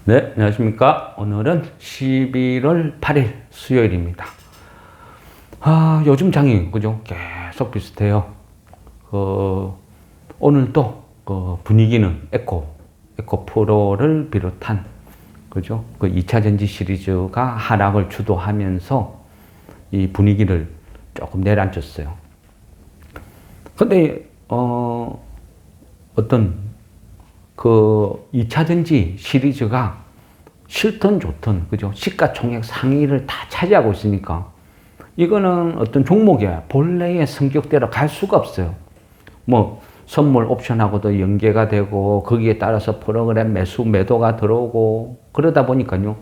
네, 안녕하십니까. 오늘은 11월 8일 수요일입니다. 요즘 장이, 그죠? 계속 비슷해요. 오늘도 분위기는 에코 프로를 비롯한, 그죠? 2차 전지 시리즈가 하락을 주도하면서 이 분위기를 조금 내려앉혔어요. 근데, 어떤 2차 전지 시리즈가 싫든 좋든, 그죠? 시가총액 상위를 다 차지하고 있으니까, 이거는 어떤 종목의 본래의 성격대로 갈 수가 없어요. 뭐, 선물 옵션하고도 연계가 되고, 거기에 따라서 프로그램 매도가 들어오고, 그러다 보니까요,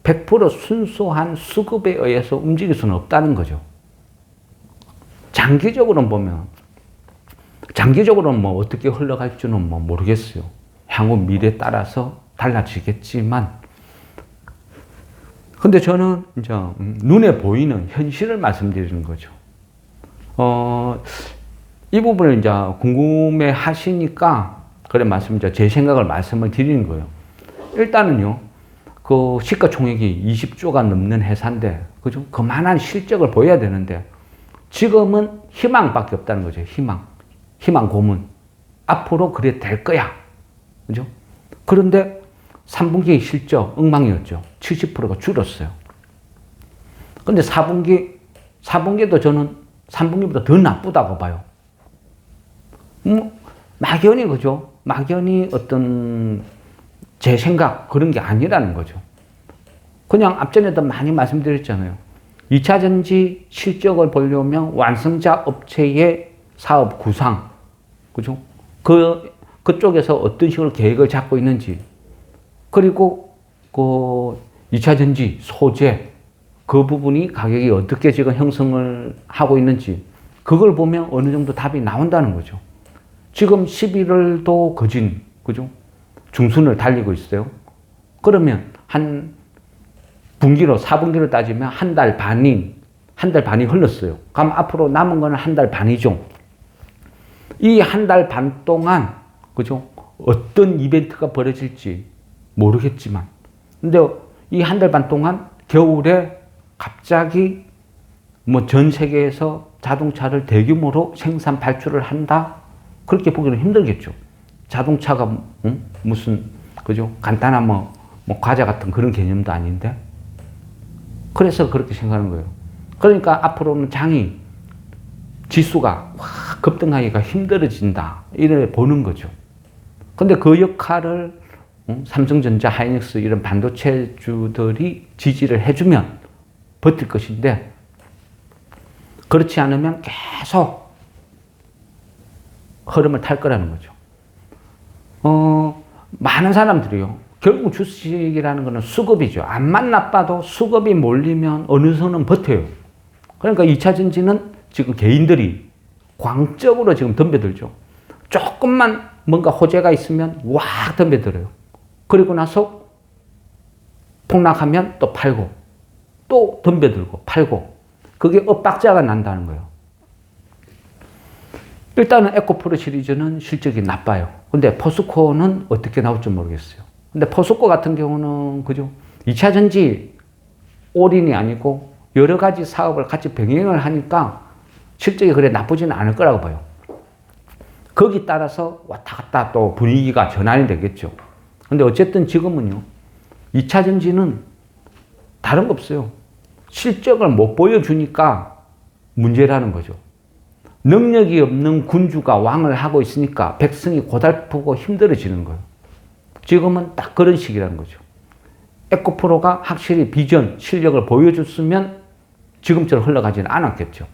100% 순수한 수급에 의해서 움직일 수는 없다는 거죠. 장기적으로는 뭐 어떻게 흘러갈지는 뭐 모르겠어요. 향후 미래에 따라서 달라지겠지만, 근데 저는 이제 눈에 보이는 현실을 말씀드리는 거죠. 이 부분을 이제 궁금해 하시니까, 제 생각을 말씀을 드리는 거예요. 일단은요, 시가총액이 20조가 넘는 회사인데, 그죠? 그만한 실적을 보여야 되는데, 지금은 희망밖에 없다는 거죠. 희망 고문. 앞으로 그래 될 거야. 그죠? 그런데 3분기 실적 엉망이었죠. 70%가 줄었어요. 근데 4분기도 저는 3분기보다 더 나쁘다고 봐요. 막연히, 그죠? 막연히 어떤 제 생각, 그런 게 아니라는 거죠. 그냥 앞전에도 많이 말씀드렸잖아요. 2차 전지 실적을 보려면 완성자 업체의 사업 구상, 그죠? 그쪽에서 어떤 식으로 계획을 잡고 있는지, 그리고 2차 전지 소재, 그 부분이 가격이 어떻게 지금 형성을 하고 있는지, 그걸 보면 어느 정도 답이 나온다는 거죠. 지금 11월도 그죠? 중순을 달리고 있어요. 그러면 한 분기로, 4분기로 따지면 한 달 반이 흘렀어요. 그럼 앞으로 남은 거는 한 달 반이죠. 이 한 달 반 동안, 그죠? 어떤 이벤트가 벌어질지 모르겠지만, 근데 이 한 달 반 동안 겨울에 갑자기 전 세계에서 자동차를 대규모로 생산 발주를 한다? 그렇게 보기는 힘들겠죠. 자동차가, 무슨, 그죠? 간단한 과자 같은 그런 개념도 아닌데. 그래서 그렇게 생각하는 거예요. 그러니까 앞으로는 지수가 확 급등하기가 힘들어진다. 이래 보는 거죠. 근데 그 역할을 삼성전자, 하이닉스 이런 반도체주들이 지지를 해주면 버틸 것인데, 그렇지 않으면 계속 흐름을 탈 거라는 거죠. 많은 사람들이요. 결국 주식이라는 것은 수급이죠. 암만 나빠도 수급이 몰리면 어느 선은 버텨요. 그러니까 2차 전지는 지금 개인들이 광적으로 지금 덤벼들죠. 조금만 뭔가 호재가 있으면 왁 덤벼들어요. 그리고 나서 폭락하면 또 팔고, 또 덤벼들고 팔고, 그게 엇박자가 난다는 거예요. 일단은 에코프로 시리즈는 실적이 나빠요. 근데 포스코는 어떻게 나올지 모르겠어요. 근데 포스코 같은 경우는, 그죠? 2차 전지 올인이 아니고 여러 가지 사업을 같이 병행을 하니까 실적이 그래 나쁘지는 않을 거라고 봐요. 거기 따라서 왔다 갔다 또 분위기가 전환이 되겠죠. 근데 어쨌든 지금은요, 2차 전지는 다른 거 없어요. 실적을 못 보여주니까 문제라는 거죠. 능력이 없는 군주가 왕을 하고 있으니까 백성이 고달프고 힘들어지는 거예요. 지금은 딱 그런 시기라는 거죠. 에코프로가 확실히 비전, 실력을 보여줬으면 지금처럼 흘러가지는 않았겠죠.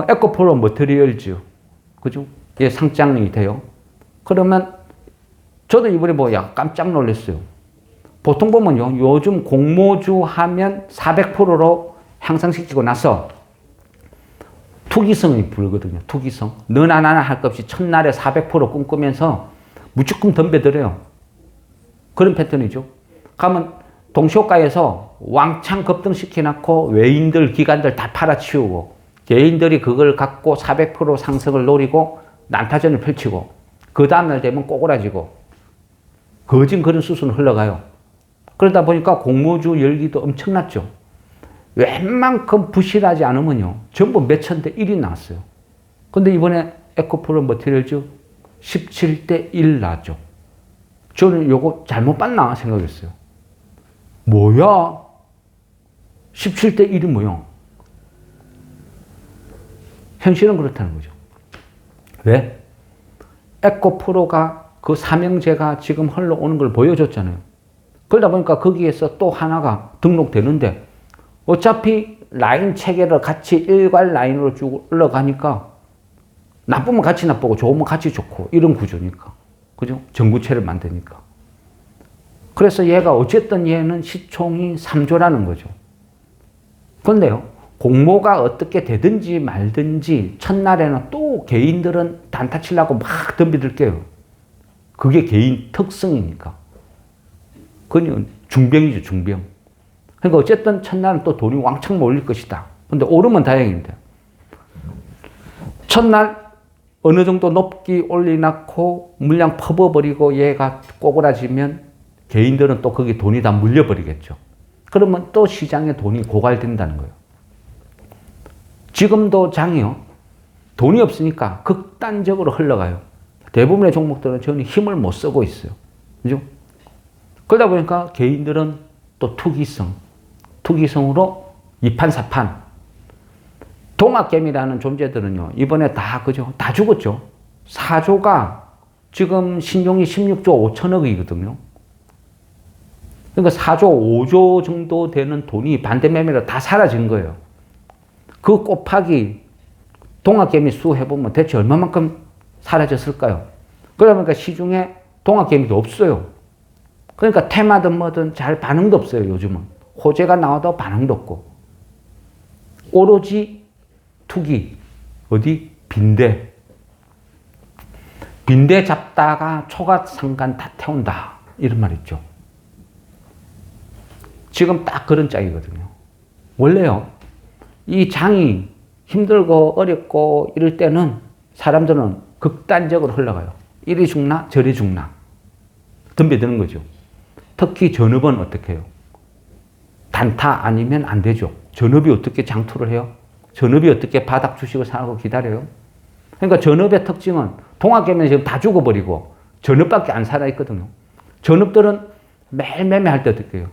에코프로 머티리얼즈, 그죠? 예, 상장이 돼요. 그러면 저도 이번에 깜짝 놀랐어요. 보통 보면요, 요즘 공모주 하면 400%로 향상시키고 나서 투기성이 불거든요. 투기성. 너나 나나 할 것 없이 첫날에 400% 꿈꾸면서 무조건 덤벼들어요. 그런 패턴이죠. 가면 동시호가에서 왕창 급등시켜놓고 외인들, 기관들 다 팔아치우고, 개인들이 그걸 갖고 400% 상승을 노리고 난타전을 펼치고, 그 다음날 되면 꼬꾸라지고, 거진 그런 수순 흘러가요. 그러다 보니까 공모주 열기도 엄청났죠. 웬만큼 부실하지 않으면요. 전부 몇천 대 1이 나왔어요. 근데 이번에 에코프로 머티리얼즈 17대 1 나왔죠. 저는 요거 잘못 봤나 생각했어요. 뭐야? 17대 1이 뭐야? 현실은 그렇다는 거죠. 왜? 에코프로가 그 삼형제가 지금 흘러오는 걸 보여줬잖아요. 그러다 보니까 거기에서 또 하나가 등록되는데 어차피 라인 체계를 같이 일괄 라인으로 쭉 올라가니까 나쁘면 같이 나쁘고 좋으면 같이 좋고 이런 구조니까. 그죠? 전구체를 만드니까. 그래서 얘가 어쨌든 얘는 시총이 3조라는 거죠. 그런데요. 공모가 어떻게 되든지 말든지 첫날에는 또 개인들은 단타 치려고 막 덤비들게요. 그게 개인 특성이니까. 그건 중병이죠, 중병. 그러니까 어쨌든 첫날은 또 돈이 왕창 몰릴 것이다. 근데 오르면 다행인데. 첫날 어느 정도 높게 올려놓고 물량 퍼버버리고 얘가 꼬그라지면 개인들은 또 거기 돈이 다 물려버리겠죠. 그러면 또 시장에 돈이 고갈된다는 거예요. 지금도 장이요. 돈이 없으니까 극단적으로 흘러가요. 대부분의 종목들은 전혀 힘을 못 쓰고 있어요. 그죠? 그러다 보니까 개인들은 또 투기성으로 2판, 4판. 동학개미라는 존재들은요, 이번에 다, 그죠? 다 죽었죠. 4조가 지금 신용이 16조 5천억이거든요. 그러니까 4조, 5조 정도 되는 돈이 반대매매로 다 사라진 거예요. 그 곱하기 동학개미 수 해보면 대체 얼마만큼 사라졌을까요? 그러니까 시중에 동학개미도 없어요. 그러니까 테마든 뭐든 잘 반응도 없어요, 요즘은. 호재가 나와도 반응도 없고. 오로지 투기, 어디? 빈대. 빈대 잡다가 초가상간 다 태운다. 이런 말 있죠. 지금 딱 그런 짝이거든요. 원래요, 이 장이 힘들고 어렵고 이럴 때는 사람들은 극단적으로 흘러가요. 이리 죽나 저리 죽나 덤벼드는 거죠. 특히 전업은 어떻게 해요? 단타 아니면 안 되죠. 전업이 어떻게 장투를 해요? 전업이 어떻게 바닥 주식을 사고 기다려요? 그러니까 전업의 특징은 동학개미는 지금 다 죽어버리고 전업밖에 안 살아있거든요. 전업들은 매일 매매할 때 어떻게 해요?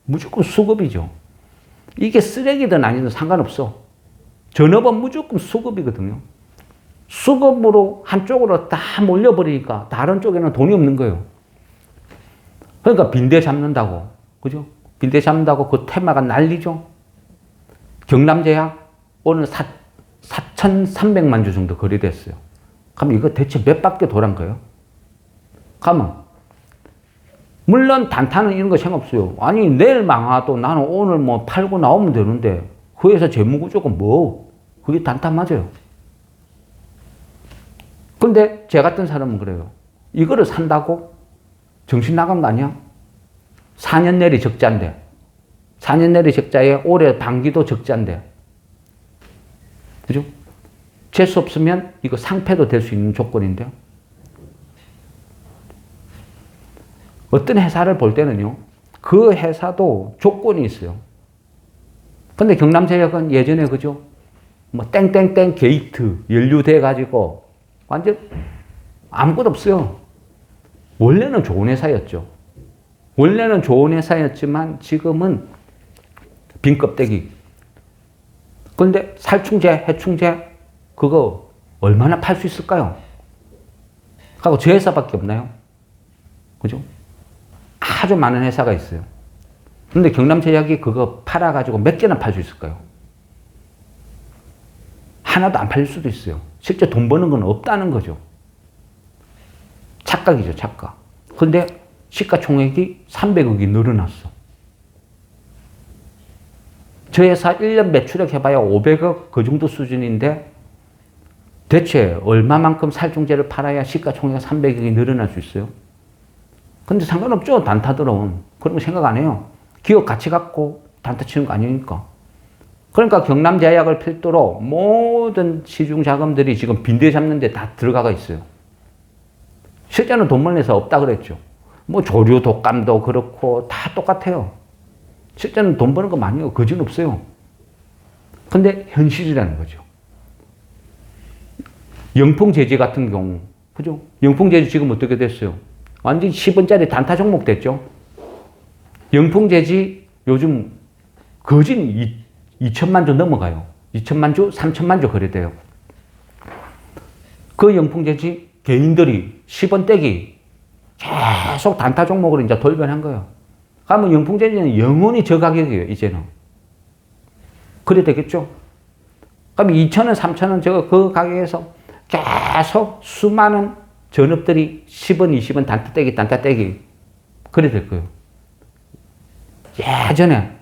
무조건 수급이죠. 이게 쓰레기든 아니든 상관없어. 전업은 무조건 수급이거든요. 수급으로 한쪽으로 다 몰려버리니까 다른 쪽에는 돈이 없는 거예요. 그러니까 빈대 잡는다고, 그죠? 빈대 잡는다고 그 테마가 난리죠. 경남제약 오늘 4,300만 주 정도 거래됐어요. 그럼 이거 대체 몇 바퀴 돌은 거예요? 가면 물론 단타는 이런 거 생각 없어요. 아니 내일 망하도 나는 오늘 뭐 팔고 나오면 되는데 그 회사 재무구조가 뭐 그게 단타 맞아요. 근데 제 같은 사람은 그래요. 이거를 산다고 정신 나간 거 아니야? 4년 내리 적자인데 4년 내리 적자에 올해 반기도 적자인데 그죠? 재수 없으면 이거 상패도 될 수 있는 조건인데요. 어떤 회사를 볼 때는요, 그 회사도 조건이 있어요. 근데 경남제약은 예전에 그죠? 뭐 땡땡땡 게이트 연루돼 가지고 완전 아무것도 없어요. 원래는 좋은 회사였죠. 원래는 좋은 회사였지만 지금은 빈 껍데기. 근데 살충제, 해충제 그거 얼마나 팔 수 있을까요? 하고 저 회사밖에 없나요? 그죠? 아주 많은 회사가 있어요. 근데 경남제약이 그거 팔아가지고 몇 개나 팔 수 있을까요? 하나도 안 팔릴 수도 있어요. 실제 돈 버는 건 없다는 거죠. 착각이죠, 착각. 근데 시가총액이 300억이 늘어났어. 저 회사 1년 매출액 해봐야 500억 그 정도 수준인데 대체 얼마만큼 살충제를 팔아야 시가총액이 300억이 늘어날 수 있어요? 근데 상관없죠. 단타들은. 그런 거 생각 안 해요. 기업 가치 갖고 단타 치는 거 아니니까. 그러니까 경남제약을 필두로 모든 시중 자금들이 지금 빈대 잡는 데 다 들어가 있어요. 실제는 돈 벌는 회사 없다 그랬죠. 뭐 조류 독감도 그렇고 다 똑같아요. 실제는 돈 버는 거 많이 거진 없어요. 근데 현실이라는 거죠. 영풍제지 같은 경우, 그죠? 영풍제지 지금 어떻게 됐어요? 완전히 10원짜리 단타 종목 됐죠? 영풍제지 요즘 거진 2천만 주 넘어가요. 2천만 주, 3천만 주 거래돼요. 그 영풍제지 개인들이 10원대기 계속 단타 종목으로 이제 돌변한 거예요. 그러면 영풍제지는 영원히 저 가격이에요, 이제는. 그래 되겠죠? 그럼 2,000원, 3,000원 그 가격에서 계속 수많은 전업들이 10원, 20원 단타 떼기. 그래 될 거예요. 예전에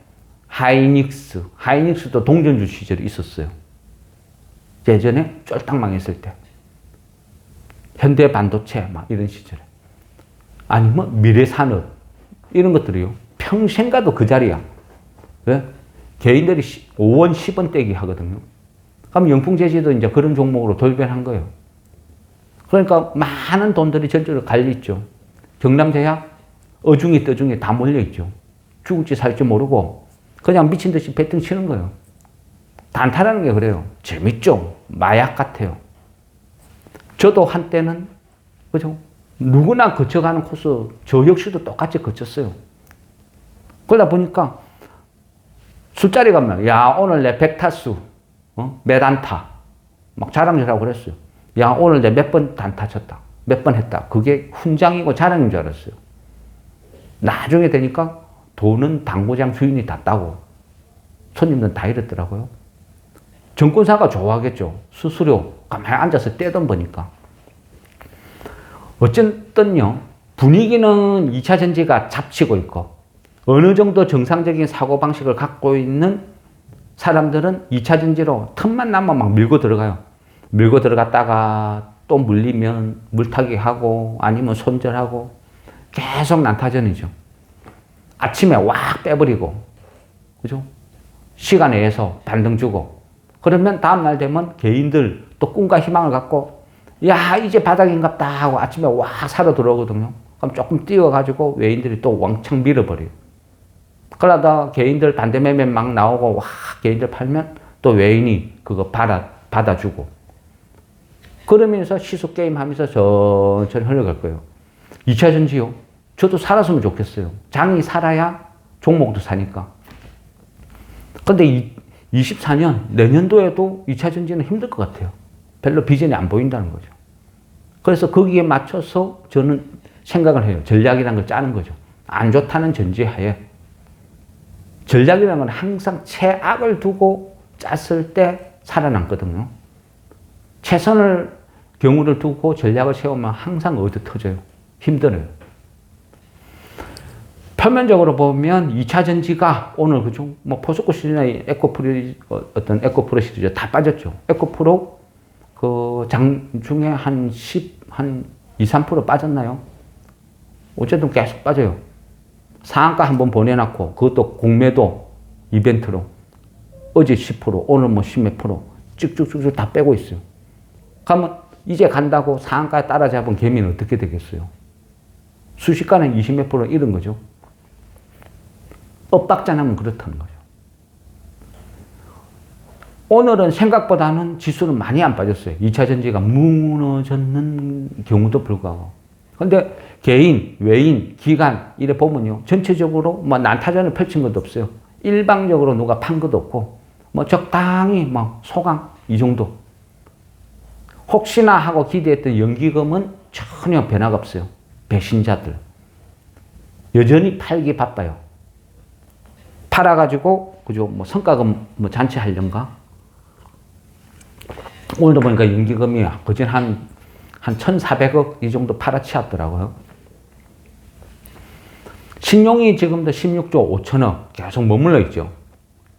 하이닉스도 동전주 시절이 있었어요. 예전에 쫄딱 망했을 때. 현대반도체 막 이런 시절에. 아니면 미래산업 이런 것들이요. 평생 가도 그 자리야. 왜? 개인들이 5원, 10원 떼기 하거든요. 그럼 영풍제지도 이제 그런 종목으로 돌변한 거예요. 그러니까 많은 돈들이 전적으로 갈려있죠. 경남제약, 어중이 떠중이 다 몰려있죠. 죽을지 살지 모르고 그냥 미친 듯이 배팅 치는 거예요. 단타라는 게 그래요. 재밌죠? 마약 같아요. 저도 한때는, 그죠? 누구나 거쳐가는 코스, 저 역시도 똑같이 거쳤어요. 그러다 보니까 술자리 가면, 야, 오늘 내 100타수, 몇 안타. 막 자랑질하고 그랬어요. 야, 오늘 내 몇 번 단타 쳤다. 몇 번 했다. 그게 훈장이고 자랑인 줄 알았어요. 나중에 되니까 돈은 당구장 주인이 다 따고 손님들은 다 잃었더라고요. 정권사가 좋아하겠죠. 수수료 가만히 앉아서 떼돈 버니까. 어쨌든요. 분위기는 2차 전지가 잡치고 있고 어느 정도 정상적인 사고방식을 갖고 있는 사람들은 2차 전지로 틈만 나면 막 밀고 들어가요. 밀고 들어갔다가 또 물리면 물타기 하고 아니면 손절하고 계속 난타전이죠. 아침에 왁 빼버리고, 그죠? 시간에 의해서 반등 주고, 그러면 다음날 되면 개인들 또 꿈과 희망을 갖고, 야, 이제 바닥인갑다 하고 아침에 왁 사러 들어오거든요. 그럼 조금 뛰어가지고 외인들이 또 왕창 밀어버려요. 그러다 개인들 반대매매 막 나오고, 와, 개인들 팔면 또 외인이 그거 받아주고. 그러면서 시소게임 하면서 천천히 흘러갈 거예요. 2차 전지요. 저도 살았으면 좋겠어요. 장이 살아야 종목도 사니까. 근데 24년, 내년도에도 2차 전지는 힘들 것 같아요. 별로 비전이 안 보인다는 거죠. 그래서 거기에 맞춰서 저는 생각을 해요. 전략이라는 걸 짜는 거죠. 안 좋다는 전제하에. 전략이라는 건 항상 최악을 두고 짰을 때 살아남거든요. 최선을 경우를 두고 전략을 세우면 항상 어디 터져요. 힘들어요. 표면적으로 보면 2차 전지가 오늘 그죠? 뭐 포스코 시리즈나 어떤 에코프로 시리즈 다 빠졌죠. 에코프로 그 장중에 한 2, 3% 빠졌나요? 어쨌든 계속 빠져요. 상한가 한번 보내놨고 그것도 공매도 이벤트로 어제 10% 오늘 뭐 10몇 프로 쭉쭉쭉쭉 다 빼고 있어요. 그러면 이제 간다고 상한가에 따라잡은 개미는 어떻게 되겠어요? 순식간에 20몇 프로 잃은 거죠. 엇박자나면 그렇다는 거죠. 오늘은 생각보다는 지수는 많이 안 빠졌어요. 2차 전지가 무너졌는 경우도 불구하고. 근데 개인, 외인, 기관 이래 보면요. 전체적으로 뭐 난타전을 펼친 것도 없어요. 일방적으로 누가 판 것도 없고 뭐 적당히 뭐 소강 이 정도. 혹시나 하고 기대했던 연기금은 전혀 변화가 없어요. 배신자들. 여전히 팔기 바빠요. 팔아가지고, 그죠? 뭐 성과금 뭐 잔치하려는가? 오늘도 보니까 연기금이 거진 한 1,400억 이 정도 팔아치웠더라고요. 신용이 지금도 16조 5천억 계속 머물러 있죠.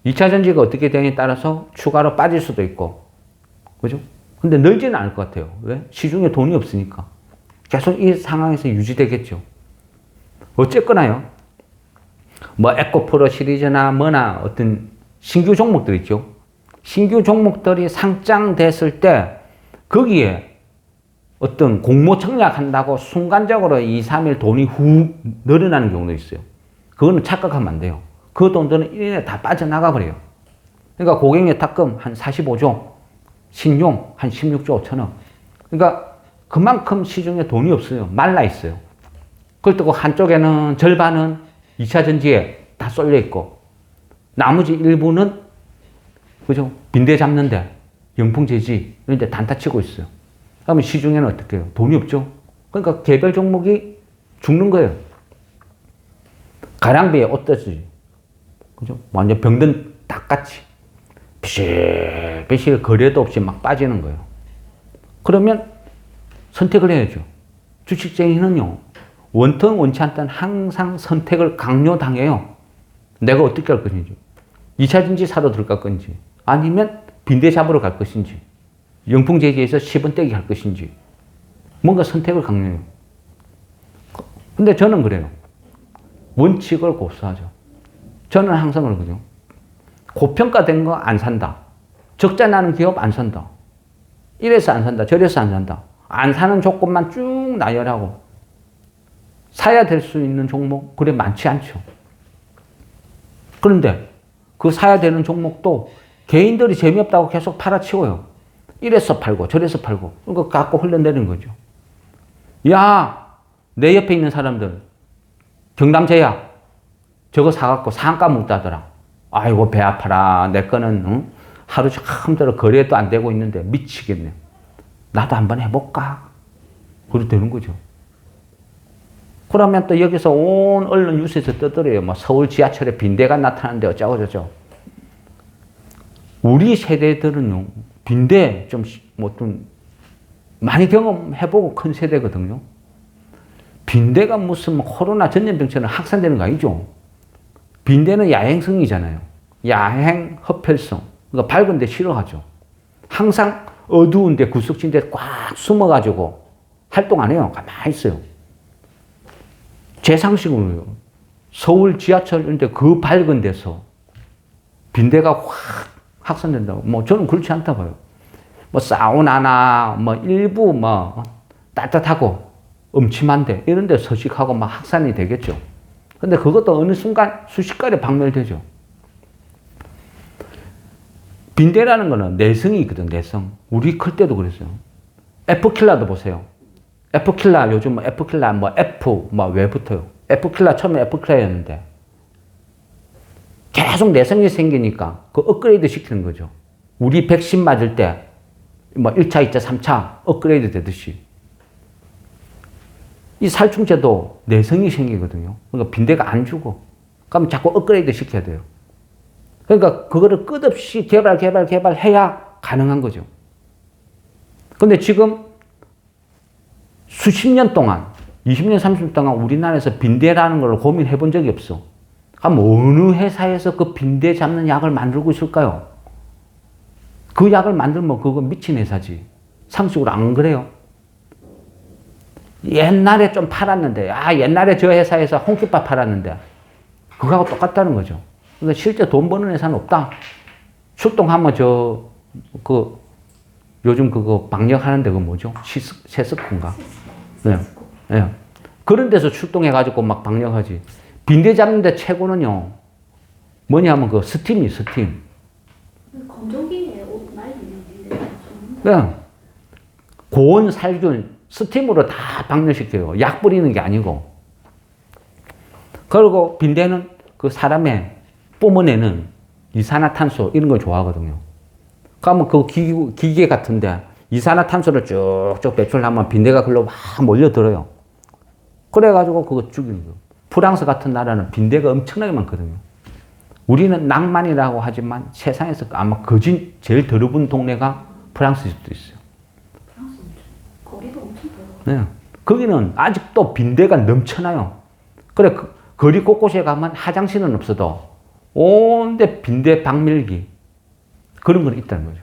2차 전지가 어떻게 되냐에 따라서 추가로 빠질 수도 있고, 그죠? 근데 늘지는 않을 것 같아요. 왜? 시중에 돈이 없으니까. 계속 이 상황에서 유지되겠죠. 어쨌거나요. 뭐 에코프로 시리즈나 뭐나 어떤 신규 종목들 있죠. 신규 종목들이 상장됐을 때 거기에 어떤 공모 청약한다고 순간적으로 2, 3일 돈이 훅 늘어나는 경우도 있어요. 그거는 착각하면 안 돼요. 그 돈들은 1년에 다 빠져나가 버려요. 그러니까 고객예탁금 한 45조, 신용 한 16조 5천억. 그러니까 그만큼 시중에 돈이 없어요. 말라 있어요. 그렇다고 한쪽에는 절반은 2차 전지에 다 쏠려 있고, 나머지 일부는, 그죠? 빈대 잡는데, 영풍재지, 이런 데 단타 치고 있어요. 그러면 시중에는 어떻게 해요? 돈이 없죠? 그러니까 개별 종목이 죽는 거예요. 가랑비에 옷떠지. 그죠? 완전 병든 닭같이. 비실비실 거래도 없이 막 빠지는 거예요. 그러면 선택을 해야죠. 주식쟁이는요, 원통 원치 않던 항상 선택을 강요당해요. 내가 어떻게 할 것인지. 2차 전지 사러 들어갈 건지, 아니면 빈대 잡으러 갈 것인지, 영풍재지에서 10원 떼기 할 것인지, 뭔가 선택을 강요해요. 근데 저는 그래요. 원칙을 고수하죠. 저는 항상 그러거든요. 고평가된 거 안 산다. 적자 나는 기업 안 산다. 이래서 안 산다. 저래서 안 산다. 안 사는 조건만 쭉 나열하고, 사야 될 수 있는 종목, 그래 많지 않죠. 그런데 그 사야 되는 종목도 개인들이 재미없다고 계속 팔아치워요. 이래서 팔고 저래서 팔고, 그거 갖고 흘러내리는 거죠. 야, 내 옆에 있는 사람들 경남제약 저거 사갖고 상가 묻다더라. 아이고 배 아파라. 내 거는 응? 하루 처음부터 거래도 안 되고 있는데 미치겠네. 나도 한번 해볼까? 그래도 되는 거죠. 그러면 또 여기서 온 언론 뉴스에서 떠들어요. 뭐 서울 지하철에 빈대가 나타나는데 어쩌고 저쩌고. 우리 세대들은요, 빈대 좀 많이 경험해보고 큰 세대거든요. 빈대가 무슨 코로나 전염병처럼 확산되는 거 아니죠? 빈대는 야행성이잖아요. 야행, 흡혈성. 그러니까 밝은 데 싫어하죠. 항상 어두운 데, 구석진 데 꽉 숨어가지고 활동 안 해요. 가만히 있어요. 제 상식으로요. 서울 지하철 이런 데 그 밝은 데서 빈대가 확 확산된다고. 뭐 저는 그렇지 않다 봐요. 뭐 사우나나 뭐 일부 뭐 따뜻하고 음침한데 이런 데 서식하고 막 확산이 되겠죠. 근데 그것도 어느 순간 순식간에 박멸되죠. 빈대라는 거는 내성이거든, 내성. 우리 클 때도 그랬어요. F킬라도 보세요. F킬라, 요즘 뭐 F킬라, 뭐 F, 뭐 왜 붙어요? F킬라, 처음에 F킬라였는데, 계속 내성이 생기니까 그 업그레이드 시키는 거죠. 우리 백신 맞을 때, 뭐 1차, 2차, 3차 업그레이드 되듯이. 이 살충제도 내성이 생기거든요. 그러니까 빈대가 안 죽어. 그럼 자꾸 업그레이드 시켜야 돼요. 그러니까 그거를 끝없이 개발해야 가능한 거죠. 근데 지금 수십 년 동안, 20년, 30년 동안 우리나라에서 빈대라는 걸 고민해 본 적이 없어. 그럼 어느 회사에서 그 빈대 잡는 약을 만들고 있을까요? 그 약을 만들면 그거 미친 회사지. 상식으로 안 그래요? 옛날에 좀 팔았는데, 옛날에 저 회사에서 홍깃밥 팔았는데, 그거하고 똑같다는 거죠. 그러니까 실제 돈 버는 회사는 없다. 출동하면 요즘 그거 방역하는데 그거 뭐죠? 세스코인가? 네. 네. 그런 데서 출동해가지고 막 방역하지. 빈대 잡는데 최고는요, 뭐냐면 그 스팀이 스팀. 건조기에 옷 말리는 빈대. 네. 고온 살균, 스팀으로 다 박멸시켜요. 약 뿌리는 게 아니고. 그리고 빈대는 그 사람의 뿜어내는 이산화탄소 이런 걸 좋아하거든요. 그러면 그 기계 같은데 이산화탄소를 쭉쭉 배출하면 빈대가 글로 막 몰려들어요. 그래가지고 그거 죽이는 거예요. 프랑스 같은 나라는 빈대가 엄청나게 많거든요. 우리는 낭만이라고 하지만 세상에서 아마 제일 더러운 동네가 프랑스일 수도 있어요. 거리도 엄청 더러워. 네. 거기는 아직도 빈대가 넘쳐나요. 그래, 거리 곳곳에 가면 화장실은 없어도 온데 빈대 박멸기. 그런 건 있다는 거죠.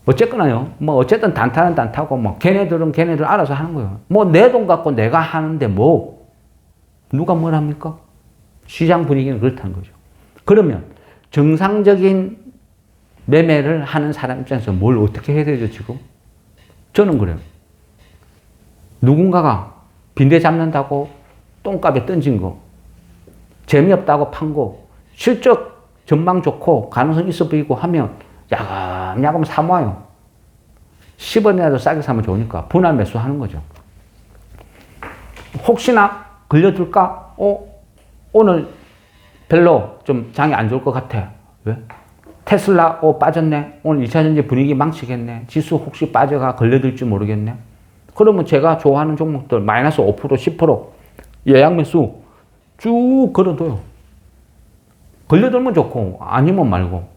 어쨌거나요. 뭐, 어쨌든 단타는 단타고, 뭐, 걔네들은 걔네들 알아서 하는 거예요. 뭐, 내 돈 갖고 내가 하는데 뭐, 누가 뭘 합니까? 시장 분위기는 그렇다는 거죠. 그러면 정상적인 매매를 하는 사람 입장에서 뭘 어떻게 해야 되죠, 지금? 저는 그래요. 누군가가 빈대 잡는다고 똥값에 던진 거, 재미없다고 판 거, 실적 전망 좋고 가능성 있어 보이고 하면 야금야금 사모아요. 10원이라도 싸게 사면 좋으니까 분할 매수하는 거죠. 혹시나 걸려들까? 오늘 별로 좀 장이 안 좋을 것 같아. 왜? 테슬라 빠졌네. 오늘 2차전지 분위기 망치겠네. 지수 혹시 빠져가 걸려들지 모르겠네. 그러면 제가 좋아하는 종목들 마이너스 5%, 10% 예약 매수 쭉 걸어둬요. 걸려들면 좋고 아니면 말고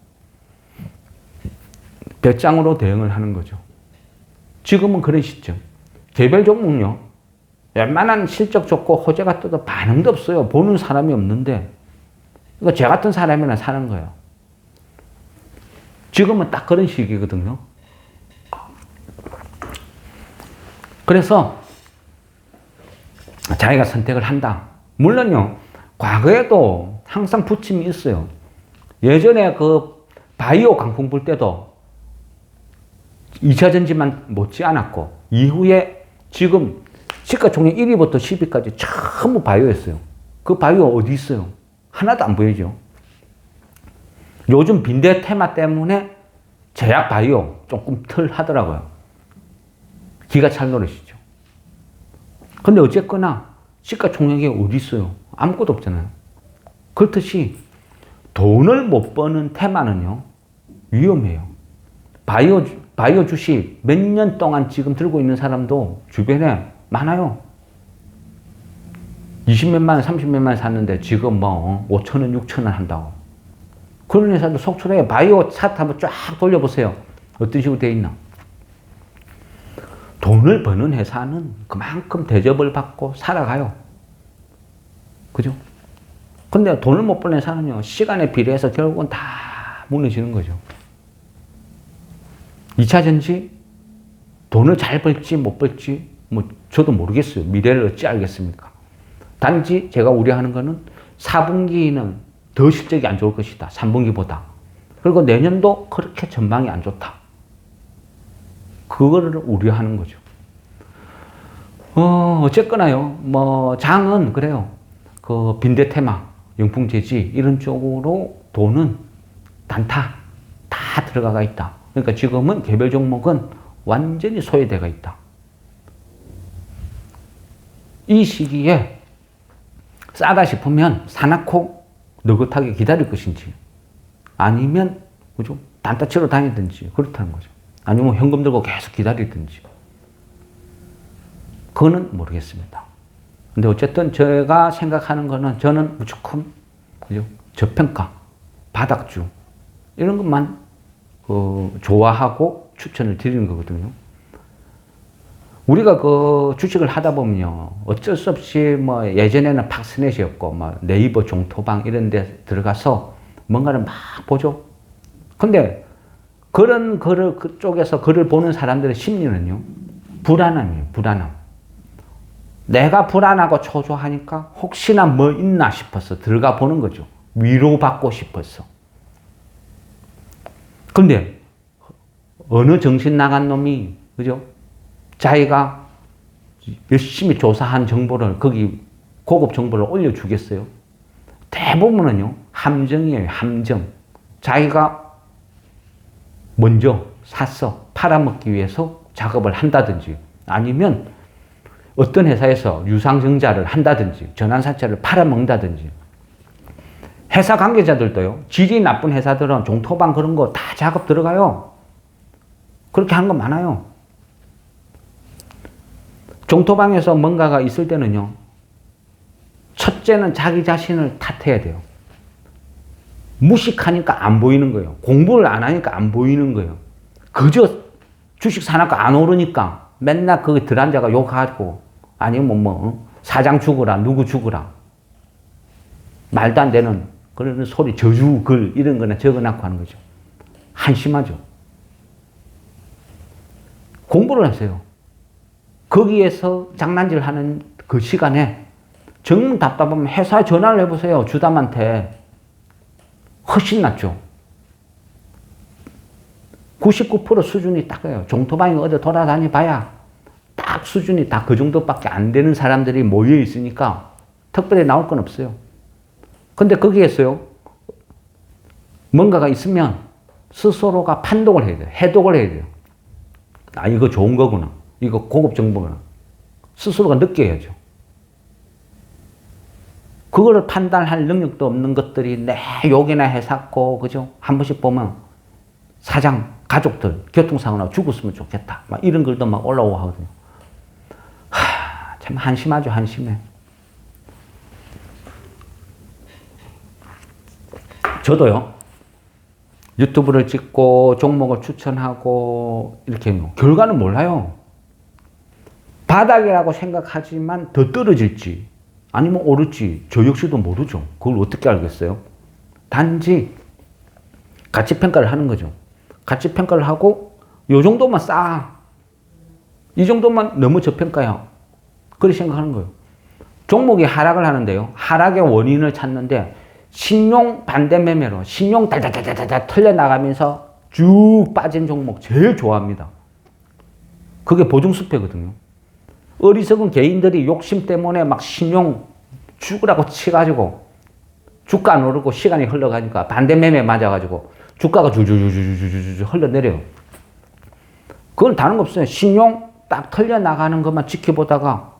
배짱으로 대응을 하는 거죠. 지금은 그런 시점. 개별 종목요. 웬만한 실적 좋고 호재가 떠도 반응도 없어요. 보는 사람이 없는데 이거 제 같은 사람이나 사는 거예요. 지금은 딱 그런 시기거든요. 그래서 자기가 선택을 한다. 물론요, 과거에도 항상 부침이 있어요. 예전에 그 바이오 강풍 불 때도 2차전지만 못지 않았고, 이후에 지금 시가총액 1위부터 10위까지 전부 바이오였어요. 그 바이오 어디 있어요? 하나도 안 보이죠. 요즘 빈대 테마 때문에 제약 바이오 조금 털 하더라고요. 기가 찰 노릇이죠. 근데 어쨌거나 시가총액이 어디 있어요? 아무것도 없잖아요. 그렇듯이 돈을 못 버는 테마는요, 위험해요. 바이오 주식 몇 년 동안 지금 들고 있는 사람도 주변에 많아요. 20몇만 원, 30몇만 원 샀는데 지금 뭐 5천원, 6천원 한다고. 그런 회사도 속출해. 바이오 차트 한번 쫙 돌려보세요. 어떤 식으로 되어 있나. 돈을 버는 회사는 그만큼 대접을 받고 살아가요. 그죠? 근데 돈을 못 버는 회사는요, 시간에 비례해서 결국은 다 무너지는 거죠. 2차전지 돈을 잘 벌지 못 벌지 뭐 저도 모르겠어요. 미래를 어찌 알겠습니까? 단지 제가 우려하는 거는 4분기는 더 실적이 안 좋을 것이다. 3분기보다. 그리고 내년도 그렇게 전망이 안 좋다. 그거를 우려하는 거죠. 어쨌거나요. 뭐 장은 그래요. 그 빈대 테마, 영풍재지 이런 쪽으로 돈은 단타 다 들어가 있다. 그러니까 지금은 개별 종목은 완전히 소외되어 있다. 이 시기에 싸다 싶으면 사놓고 느긋하게 기다릴 것인지 아니면 그죠? 단타 치러 다니든지 그렇다는 거죠. 아니면 현금 들고 계속 기다리든지 그거는 모르겠습니다. 근데 어쨌든 제가 생각하는 거는 저는 무조건 그죠? 저평가, 바닥주 이런 것만 좋아하고 추천을 드리는 거거든요. 우리가 그 주식을 하다 보면요, 어쩔 수 없이 뭐 예전에는 팍스넷이었고, 뭐 네이버 종토방 이런 데 들어가서 뭔가를 막 보죠. 근데 그런 글을, 그쪽에서 글을 보는 사람들의 심리는요, 불안함이에요, 불안함. 내가 불안하고 초조하니까 혹시나 뭐 있나 싶어서 들어가 보는 거죠. 위로받고 싶어서. 근데 어느 정신 나간 놈이, 그죠? 자기가 열심히 조사한 정보를, 거기 고급 정보를 올려주겠어요? 대부분은요, 함정이에요, 함정. 자기가 먼저 사서 팔아먹기 위해서 작업을 한다든지, 아니면 어떤 회사에서 유상증자를 한다든지, 전환사채를 팔아먹는다든지. 회사 관계자들도요, 질이 나쁜 회사들은 종토방 그런 거 다 작업 들어가요. 그렇게 한 거 많아요. 종토방에서 뭔가가 있을 때는요, 첫째는 자기 자신을 탓해야 돼요. 무식하니까 안 보이는 거예요. 공부를 안 하니까 안 보이는 거예요. 그저 주식 사놓고 안 오르니까 맨날 그 들한자가 욕하고, 아니면 뭐 사장 죽으라, 누구 죽으라, 말도 안 되는 그런 소리, 저주 글 이런 거나 적어놓고 하는 거죠. 한심하죠. 공부를 하세요. 거기에서 장난질 하는 그 시간에 정말 답답하면 회사에 전화를 해보세요. 주담한테. 훨씬 낫죠. 99% 수준이 딱이에요. 종토방이 어디 돌아다니 봐야 딱 수준이 다 그 정도밖에 안 되는 사람들이 모여 있으니까 특별히 나올 건 없어요. 근데 거기에서요, 뭔가가 있으면 스스로가 판독을 해야 돼요. 해독을 해야 돼요. 아, 이거 좋은 거구나. 이거 고급 정보구나. 스스로가 느껴야죠. 그거를 판단할 능력도 없는 것들이 내 욕이나 해샀고, 그죠? 한 번씩 보면 사장, 가족들, 교통사고 나고 죽었으면 좋겠다. 막 이런 글도 막 올라오고 하거든요. 참 한심하죠, 한심해. 저도요, 유튜브를 찍고 종목을 추천하고 이렇게 해요. 결과는 몰라요. 바닥이라고 생각하지만 더 떨어질지 아니면 오를지 저 역시도 모르죠. 그걸 어떻게 알겠어요? 단지 가치평가를 하는 거죠. 가치평가를 하고 요 정도만 싸. 이 정도만 너무 저평가야. 그렇게 생각하는 거예요. 종목이 하락을 하는데요. 하락의 원인을 찾는데 신용 반대 매매로 신용 달달달달달 털려나가면서 쭉 빠진 종목 제일 좋아합니다. 그게 보증수표거든요. 어리석은 개인들이 욕심 때문에 막 신용 죽으라고 치가지고 주가 안 오르고 시간이 흘러가니까 반대 매매 맞아가지고 주가가 줄줄줄줄줄줄 흘러내려요. 그건 다른 거 없어요. 신용 딱 털려나가는 것만 지켜보다가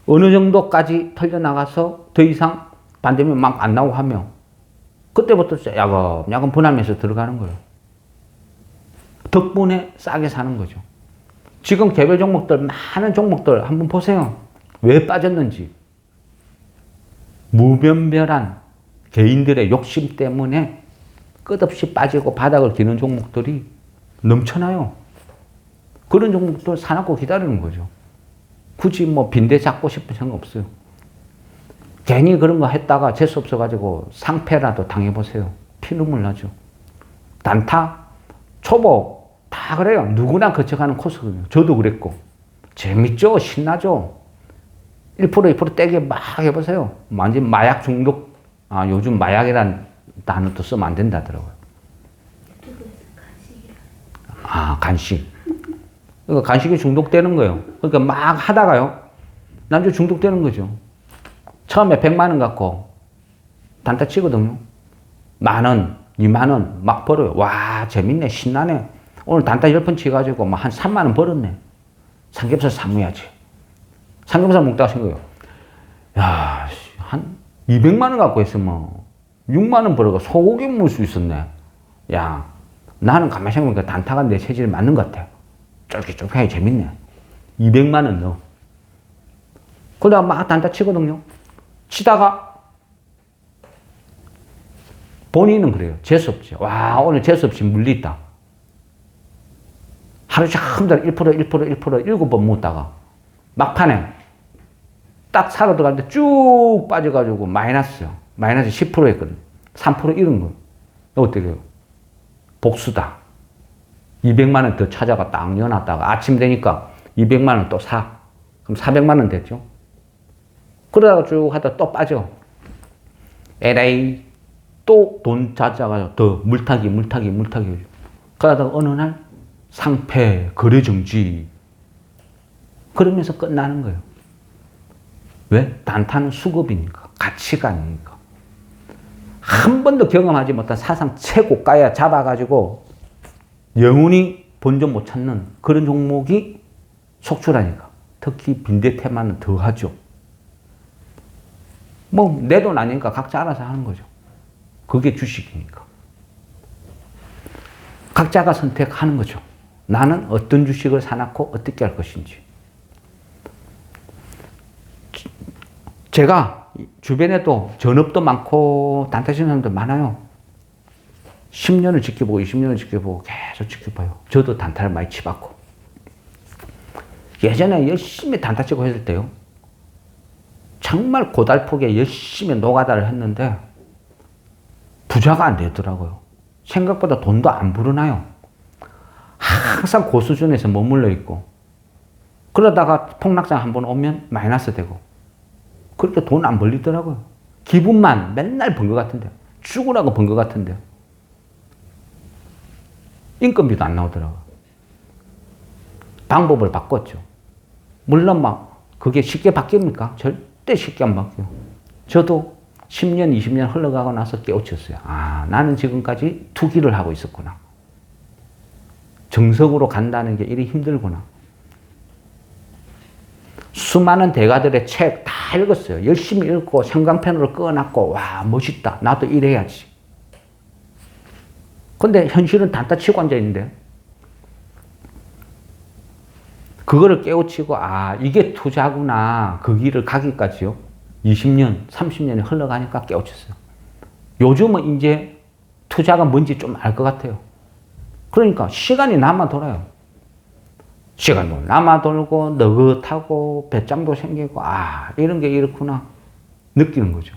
어느 정도까지 털려나가서 더 이상 반대면 막 안 나오고 하면 그때부터 야금야금 분할매수 들어가는 거예요. 덕분에 싸게 사는 거죠. 지금 개별 종목들 많은 종목들 한번 보세요. 왜 빠졌는지. 무분별한 개인들의 욕심 때문에 끝없이 빠지고 바닥을 기는 종목들이 넘쳐나요. 그런 종목들 사놓고 기다리는 거죠. 굳이 뭐 빈대 잡고 싶은 생각 없어요. 괜히 그런 거 했다가 재수 없어가지고 상패라도 당해보세요. 피눈물 나죠. 단타, 초보 다 그래요. 누구나 거쳐가는 코스거든요. 저도 그랬고. 재밌죠? 신나죠? 1% 2% 떼기 막 해보세요. 완전 마약 중독. 아, 요즘 마약이란 단어도 쓰면 안 된다더라고요. 아, 간식. 그러니까 간식이 중독되는 거예요. 그러니까 막 하다가요. 나중에 중독되는 거죠. 처음에 100만 원 갖고 단타 치거든요. 10,000원, 20,000원 막 벌어요. 와, 재밌네, 신나네. 오늘 단타 10번 치가지고 막 한 3만 원 벌었네. 삼겹살 사모야지. 삼겹살 먹다가 생각해요. 야, 한 200만 원 갖고 있으면 6만 원 벌어가 소고기 먹을 수 있었네. 야, 나는 가만히 생각해보니까 단타가 내 체질에 맞는 것 같아. 쫄깃쫄깃하게 재밌네. 200만 원 넣어. 그러다가 막 단타 치거든요. 치다가 본인은 그래요. 재수없지. 와, 오늘 재수없이 물리있다. 하루 종일 1% 7번 묻다가 막판에 딱 사러 들어갔는데 쭉 빠져가지고 마이너스 10% 했거든. 3% 잃은 거. 어떻게 해요? 복수다. 200만 원 더 찾아가 딱 넣어놨다가 아침 되니까 200만 원 또 사. 그럼 400만 원 됐죠. 그러다가 쭉 하다 또 빠져. LA 또 돈 찾아가지고 더 물타기. 그러다가 어느 날 상패, 거래 정지. 그러면서 끝나는 거예요. 왜? 단타는 수급이니까. 가치가 아니니까. 한 번도 경험하지 못한 사상 최고가야 잡아가지고 영원히 본전 못 찾는 그런 종목이 속출하니까. 특히 빈대 테마는 더 하죠. 뭐, 내 돈 아니니까 각자 알아서 하는 거죠. 그게 주식이니까. 각자가 선택하는 거죠. 나는 어떤 주식을 사놓고 어떻게 할 것인지. 제가 주변에도 전업도 많고 단타 치는 사람도 많아요. 10년을 지켜보고 20년을 지켜보고 계속 지켜봐요. 저도 단타를 많이 치봤고. 예전에 열심히 단타 치고 했을 때요. 정말 고달프게 열심히 노가다를 했는데 부자가 안 되더라고요. 생각보다 돈도 안 불어나요. 항상 고수준에서 머물러 있고 그러다가 폭락장 한번 오면 마이너스 되고 그렇게 돈 안 벌리더라고요. 기분만 맨날 번 것 같은데 죽으라고 번 것 같은데 인건비도 안 나오더라고요. 방법을 바꿨죠. 물론 막 그게 쉽게 바뀝니까? 절대 쉽게 안 바뀌어요. 저도 10년, 20년 흘러가고 나서 깨우쳤어요. 아, 나는 지금까지 투기를 하고 있었구나. 정석으로 간다는 게 이리 힘들구나. 수많은 대가들의 책 다 읽었어요. 열심히 읽고 형광펜으로 꺼놨고 와 멋있다. 나도 이래야지. 근데 현실은 단타 치고 앉아있는데 그거를 깨우치고 아 이게 투자구나. 그 길을 가기까지요. 20년, 30년이 흘러가니까 깨우쳤어요. 요즘은 이제 투자가 뭔지 좀 알 것 같아요. 그러니까 시간이 남아 돌아요. 시간도 남아 돌고 느긋하고 배짱도 생기고 아 이런 게 이렇구나 느끼는 거죠.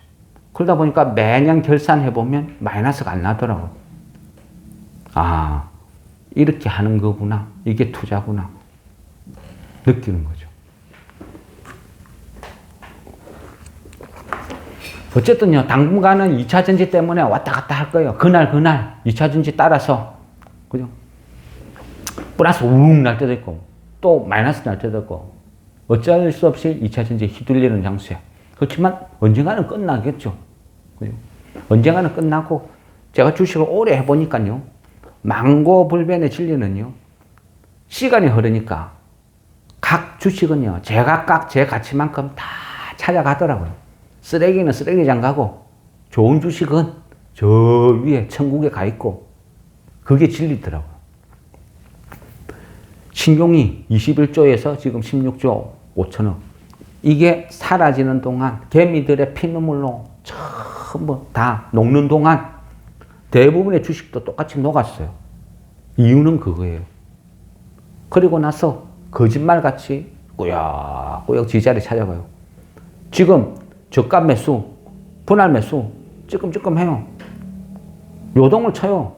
그러다 보니까 매년 결산해보면 마이너스가 안 나더라고요. 아 이렇게 하는 거구나. 이게 투자구나. 느끼는 거죠. 어쨌든요. 당분간은 2차 전지 때문에 왔다 갔다 할 거예요. 그날 2차 전지 따라서 그죠? 플러스 우웅 날 때도 있고 또 마이너스 날 때도 있고 어쩔 수 없이 2차 전지에 휘둘리는 장소야. 그렇지만 언젠가는 끝나겠죠. 그죠? 언젠가는 끝나고 제가 주식을 오래 해보니까요. 망고불변의 진리는요. 시간이 흐르니까 각 주식은요. 제각각 제 가치만큼 다 찾아가더라고요. 쓰레기는 쓰레기장 가고 좋은 주식은 저 위에 천국에 가 있고 그게 진리더라고요. 신용이 21조에서 지금 16조 5천억. 이게 사라지는 동안 개미들의 피눈물로 전부 다 녹는 동안 대부분의 주식도 똑같이 녹았어요. 이유는 그거예요. 그리고 나서 거짓말같이 꾸역꾸역 지자리 찾아가요. 지금 저가 매수, 분할 매수 찌끔찌끔해요. 요동을 쳐요.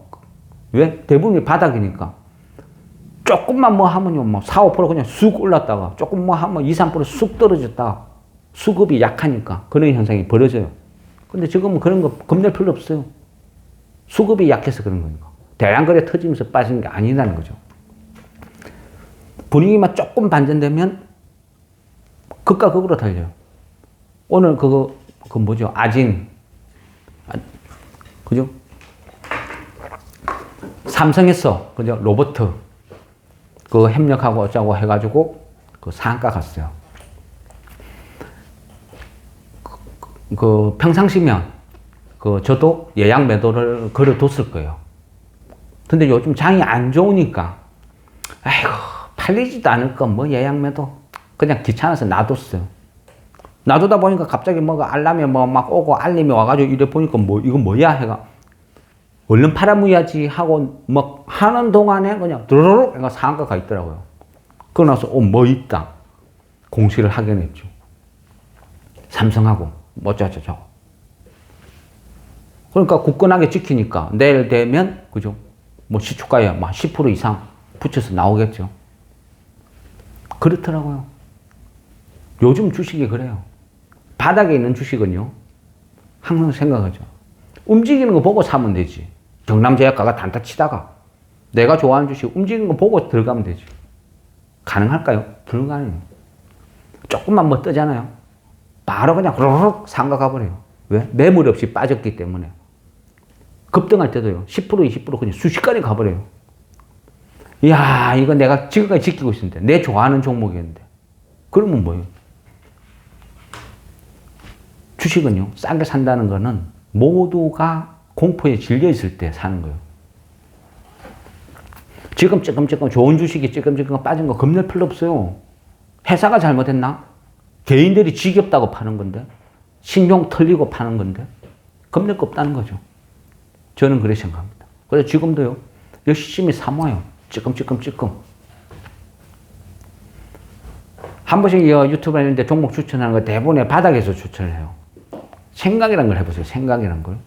왜? 대부분이 바닥이니까. 조금만 뭐 하면요, 뭐 4, 5% 그냥 쑥 올랐다가 조금 뭐 하면 2, 3% 쑥 떨어졌다가 수급이 약하니까 그런 현상이 벌어져요. 근데 지금은 그런 거 겁낼 필요 없어요. 수급이 약해서 그런 거니까. 대량거래 터지면서 빠진 게 아니라는 거죠. 분위기만 조금 반전되면 극과 극으로 달려요. 오늘 그거 뭐죠? 아진. 그죠? 삼성에서, 그죠? 로봇. 그거 협력하고 어쩌고 해가지고 그 상가 갔어요. 그 평상시면 그 저도 예약 매도를 걸어뒀을 거예요. 근데 요즘 장이 안 좋으니까 아이고 팔리지도 않을 거 뭐 예약 매도 그냥 귀찮아서 놔뒀어요. 놔두다 보니까 갑자기 뭐가 알람이 뭐 막 오고 알림이 와가지고 이래 보니까 뭐 이거 뭐야 해가 얼른 팔아무야지 하고 막 하는 동안에 그냥 드르륵 해가 상한가가 있더라고요. 그러고 나서 뭐 있다 공시를 하게 됐죠. 삼성하고 뭐쩌저쩌고. 그러니까 굳건하게 지키니까 내일 되면 그죠? 뭐 시초가에 막 10% 이상 붙여서 나오겠죠. 그렇더라고요. 요즘 주식이 그래요. 바닥에 있는 주식은요. 항상 생각하죠. 움직이는 거 보고 사면 되지. 경남제약과가 단타 치다가 내가 좋아하는 주식 움직이는 거 보고 들어가면 되지. 가능할까요? 불가능해요. 조금만 뭐 뜨잖아요. 바로 그냥 후루룩 상가 가버려요. 왜? 매물 없이 빠졌기 때문에. 급등할 때도요. 10% 20% 그냥 순식간에 가버려요. 이야 이거 내가 지금까지 지키고 있었는데 내 좋아하는 종목이었는데 그러면 뭐예요? 주식은요. 싸게 산다는 거는 모두가 공포에 질려 있을 때 사는 거예요. 지금 찌끔찌끔 좋은 주식이 찌끔찌끔 빠진 거 겁낼 필요 없어요. 회사가 잘못했나? 개인들이 지겹다고 파는 건데 신용 털리고 파는 건데 겁낼 거 없다는 거죠. 저는 그렇게 생각합니다. 그래서 지금도요. 열심히 사모아요. 찌끔찌끔. 한 번씩 유튜브 하는데 종목 추천하는 거 대부분의 바닥에서 추천을 해요. 생각이란 걸 해보세요. 생각이란 걸.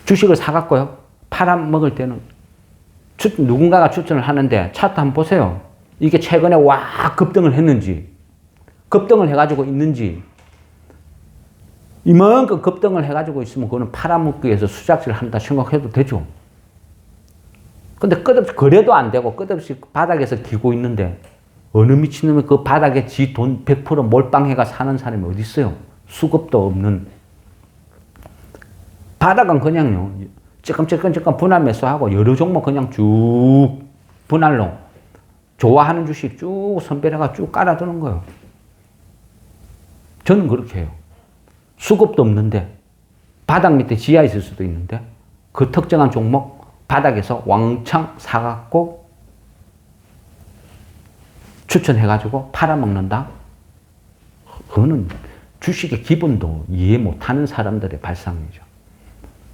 주식을 사갖고요. 팔아먹을 때는 누군가가 추천을 하는데 차트 한번 보세요. 이게 최근에 와 급등을 했는지 급등을 해가지고 있는지 이만큼 급등을 해가지고 있으면 그거는 팔아먹기 위해서 수작질을 한다 생각해도 되죠. 근데 끝없이 거래도 안 되고 끝없이 바닥에서 기고 있는데 어느 미친놈이 그 바닥에 지 돈 100% 몰빵해가 사는 사람이 어디 있어요? 수급도 없는. 바닥은 그냥요, 찔끔찔끔찔끔 분할 매수하고 여러 종목 그냥 쭉 분할로 좋아하는 주식 쭉 선별해가 쭉 깔아두는 거예요. 저는 그렇게 해요. 수급도 없는데 바닥 밑에 지하 있을 수도 있는데 그 특정한 종목 바닥에서 왕창 사갖고 추천해가지고 팔아먹는다? 그거는 주식의 기본도 이해 못하는 사람들의 발상이죠.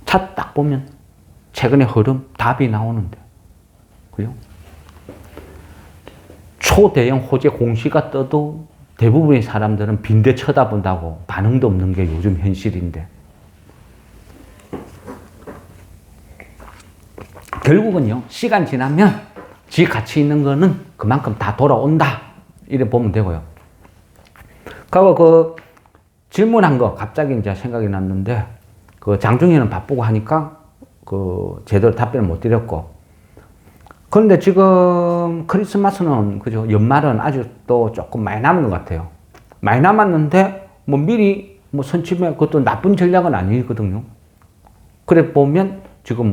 차 딱 보면 최근의 흐름 답이 나오는데, 그죠? 초대형 호재 공시가 떠도 대부분의 사람들은 빈대 쳐다본다고 반응도 없는 게 요즘 현실인데, 결국은요, 시간 지나면 지 가치 있는 거는 그만큼 다 돌아온다. 이래 보면 되고요. 그리고 그 질문한 거 갑자기 이제 생각이 났는데, 그 장중에는 바쁘고 하니까 그 제대로 답변을 못 드렸고, 그런데 지금 크리스마스는, 그죠? 연말은 아직도 조금 많이 남은 것 같아요. 많이 남았는데 뭐 미리 뭐 선취매, 그것도 나쁜 전략은 아니거든요. 그래 보면 지금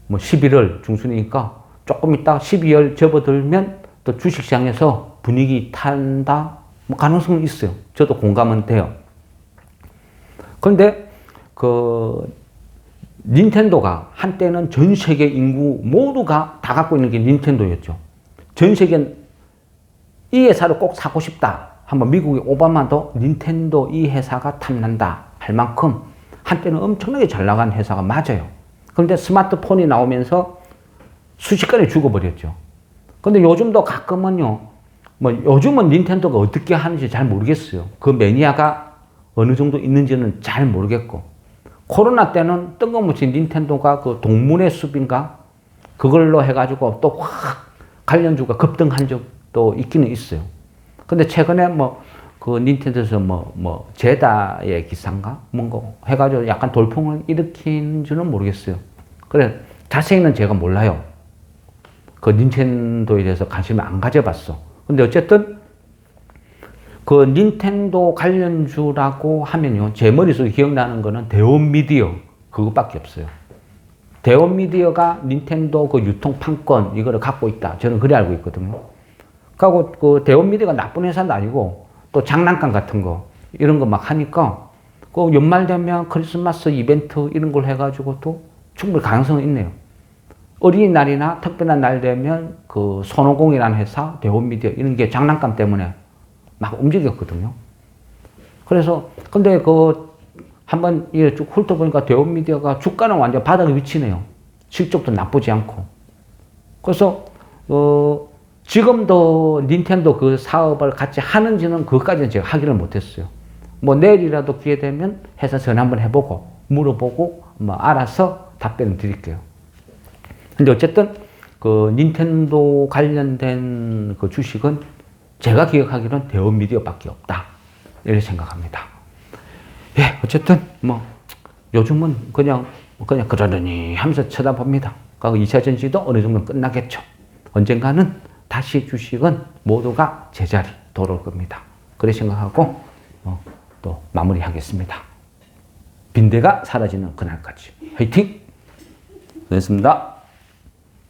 뭐 11월 중순이니까 조금 있다 12월 접어들면 또 주식시장에서 분위기 탄다, 뭐 가능성은 있어요. 저도 공감은 돼요. 그런데 그 닌텐도가 한때는 전 세계 인구 모두가 다 갖고 있는 게 닌텐도였죠. 전 세계 이 회사를 꼭 사고 싶다 한번 미국의 오바마도 닌텐도 이 회사가 탐난다 할 만큼 한때는 엄청나게 잘 나간 회사가 맞아요. 그런데 스마트폰이 나오면서 순식간에 죽어버렸죠. 근데 요즘도 가끔은요, 뭐 요즘은 닌텐도가 어떻게 하는지 잘 모르겠어요. 그 매니아가 어느 정도 있는지는 잘 모르겠고, 코로나 때는 뜬금없이 닌텐도가 그 동문의 숲인가? 그걸로 해가지고 또 확 관련주가 급등한 적도 있기는 있어요. 근데 최근에 그 닌텐도에서 제다의 기사인가? 뭔가 해가지고 약간 돌풍을 일으킨 줄은 모르겠어요. 그래, 자세히는 제가 몰라요. 그 닌텐도에 대해서 관심을 안 가져봤어. 근데 어쨌든 그 닌텐도 관련주라고 하면요, 제 머릿속에 기억나는 거는 대원미디어 그것밖에 없어요. 대원미디어가 닌텐도 그 유통판권 이거를 갖고 있다. 저는 그래 알고 있거든요. 그리고 그 대원미디어가 나쁜 회사도 아니고 또 장난감 같은 거 이런 거 막 하니까 그 연말 되면 크리스마스 이벤트 이런 걸 해가지고 또 충분히 가능성이 있네요. 어린이날이나 특별한 날 되면 그 손오공이라는 회사, 대원미디어 이런 게 장난감 때문에 막 움직였거든요. 그래서 근데 그 한번 쭉 훑어보니까 대원미디어가 주가는 완전 바닥에 위치네요. 실적도 나쁘지 않고. 그래서 지금도 닌텐도 그 사업을 같이 하는지는 그것까지는 제가 확인을 못했어요. 뭐 내일이라도 기회 되면 회사 전화 한번 해보고 물어보고 뭐 알아서 답변을 드릴게요. 근데 어쨌든 그 닌텐도 관련된 그 주식은 제가 기억하기로는 대원미디어밖에 없다 이렇게 생각합니다. 예, 어쨌든 요즘은 그냥 그러려니 하면서 쳐다봅니다. 그리고 2차 전지도 어느 정도 끝나겠죠. 언젠가는 다시 주식은 모두가 제자리 돌아올 겁니다. 그렇게 생각하고 또 마무리하겠습니다. 빈대가 사라지는 그날까지 화이팅! 고맙습니다.